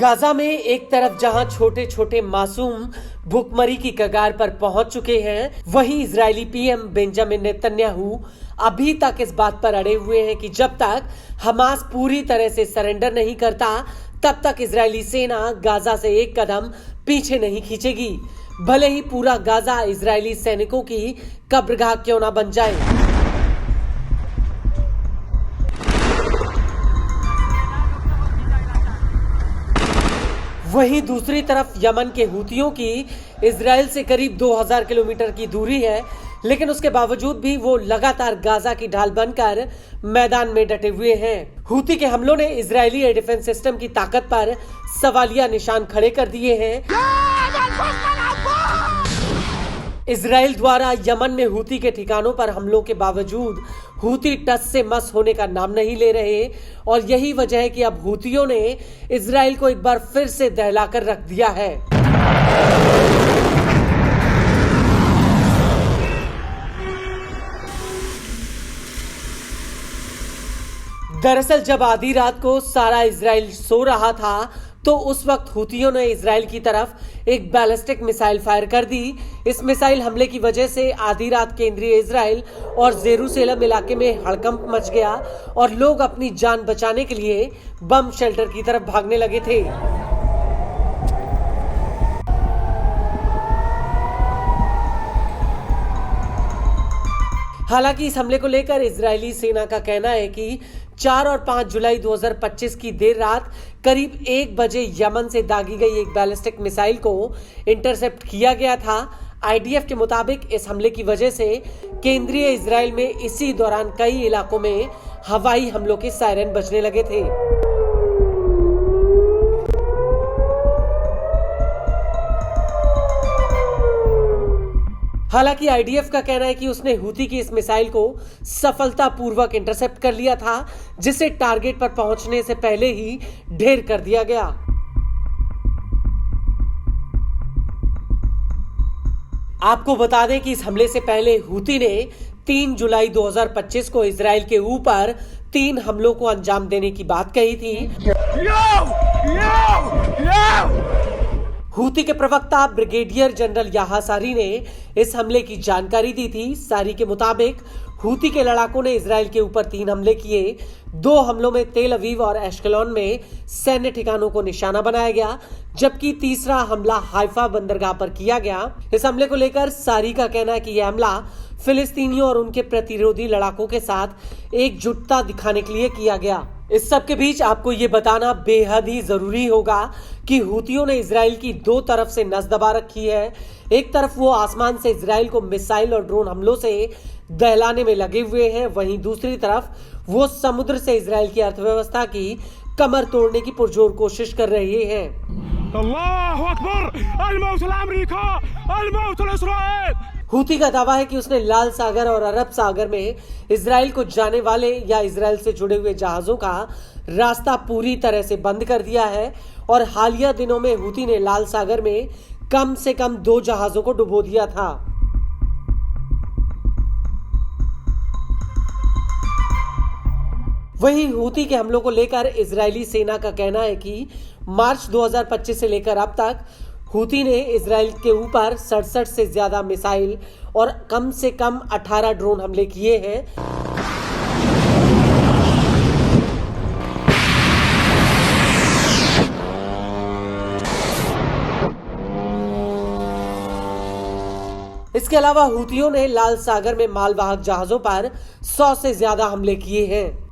Gaza में एक तरफ जहां छोटे छोटे मासूम भूखमरी की कगार पर पहुंच चुके हैं, वहीं इजरायली पीएम बेंजामिन नेतन्याहू अभी तक इस बात पर अड़े हुए हैं कि जब तक हमास पूरी तरह से सरेंडर नहीं करता तब तक इजरायली सेना गाजा से एक कदम पीछे नहीं खींचेगी, भले ही पूरा गाजा इजरायली सैनिकों की कब्रगाह क्यों ना बन जाए। वहीं दूसरी तरफ यमन के हूतियों की इजराइल से करीब 2000 किलोमीटर की दूरी है, लेकिन उसके बावजूद भी वो लगातार गाजा की ढाल बनकर मैदान में डटे हुए हैं। हूती के हमलों ने इजरायली एयर डिफेंस सिस्टम की ताकत पर सवालिया निशान खड़े कर दिए हैं। इजराइल द्वारा यमन में हूती के ठिकानों पर हमलों के बावजूद हूती टस से मस होने का नाम नहीं ले रहे, और यही वजह है कि अब हूतियों ने इजराइल को एक बार फिर से दहलाकर रख दिया है। दरअसल जब आधी रात को सारा इजराइल सो रहा था तो उस वक्त हूतियों ने इजराइल की तरफ एक बैलिस्टिक मिसाइल फायर कर दी। इस मिसाइल हमले की वजह से आधी रात केंद्रीय इजराइल और जेरूसलम इलाके में हड़कंप मच गया और लोग अपनी जान बचाने के लिए बम शेल्टर की तरफ भागने लगे थे। हालांकि इस हमले को लेकर इजरायली सेना का कहना है कि 4 और 5 जुलाई 2025 की देर रात करीब 1 बजे यमन से दागी गई एक बैलिस्टिक मिसाइल को इंटरसेप्ट किया गया था। आईडीएफ के मुताबिक इस हमले की वजह से केंद्रीय इजराइल में इसी दौरान कई इलाकों में हवाई हमलों के सायरन बजने लगे थे। हालांकि आईडीएफ का कहना है कि उसने हूती की इस मिसाइल को सफलतापूर्वक इंटरसेप्ट कर लिया था, जिसे टारगेट पर पहुंचने से पहले ही ढेर कर दिया गया। आपको बता दें कि इस हमले से पहले हूती ने 3 जुलाई 2025 को इजराइल के ऊपर 3 हमलों को अंजाम देने की बात कही थी। हूती के प्रवक्ता ब्रिगेडियर जनरल याह्या सारी ने इस हमले की जानकारी दी थी। सारी के मुताबिक हूती के लड़ाकों ने इजराइल के ऊपर 3 हमले किए। 2 हमलों में तेल अवीव और एश्केलोन में सैन्य ठिकानों को निशाना बनाया गया, जबकि तीसरा हमला हाइफा बंदरगाह पर किया गया। इस हमले को लेकर सारी का कहना है कि यह हमला फिलिस्तीनियों और उनके प्रतिरोधी लड़ाकों के साथ एकजुटता दिखाने के लिए किया गया। इस सब के बीच आपको ये बताना बेहद ही जरूरी होगा कि हूतियों ने इजराइल की 2 तरफ से नस दबा रखी है। एक तरफ वो आसमान से इजराइल को मिसाइल और ड्रोन हमलों से दहलाने में लगे हुए हैं, वहीं दूसरी तरफ वो समुद्र से इजराइल की अर्थव्यवस्था की कमर तोड़ने की पुरजोर कोशिश कर रहे हैं। अल्लाहु अकबर अल-मौत लअमरीका अल-मौत लिइस्राईल। हूती का दावा है कि उसने लाल सागर और अरब सागर में इजराइल को जाने वाले या इजराइल से जुड़े हुए जहाजों का रास्ता पूरी तरह से बंद कर दिया है, और हालिया दिनों में हूती ने लाल सागर में कम से कम 2 जहाजों को डुबो दिया था। वहीं हूती के हमलों को लेकर इजरायली सेना का कहना है कि मार्च 2025 से लेकर अब तक हूती ने इजराइल के ऊपर 67 से ज्यादा मिसाइल और कम से कम 18 ड्रोन हमले किए हैं। इसके अलावा हूतियों ने लाल सागर में मालवाहक जहाजों पर 100 से ज्यादा हमले किए हैं।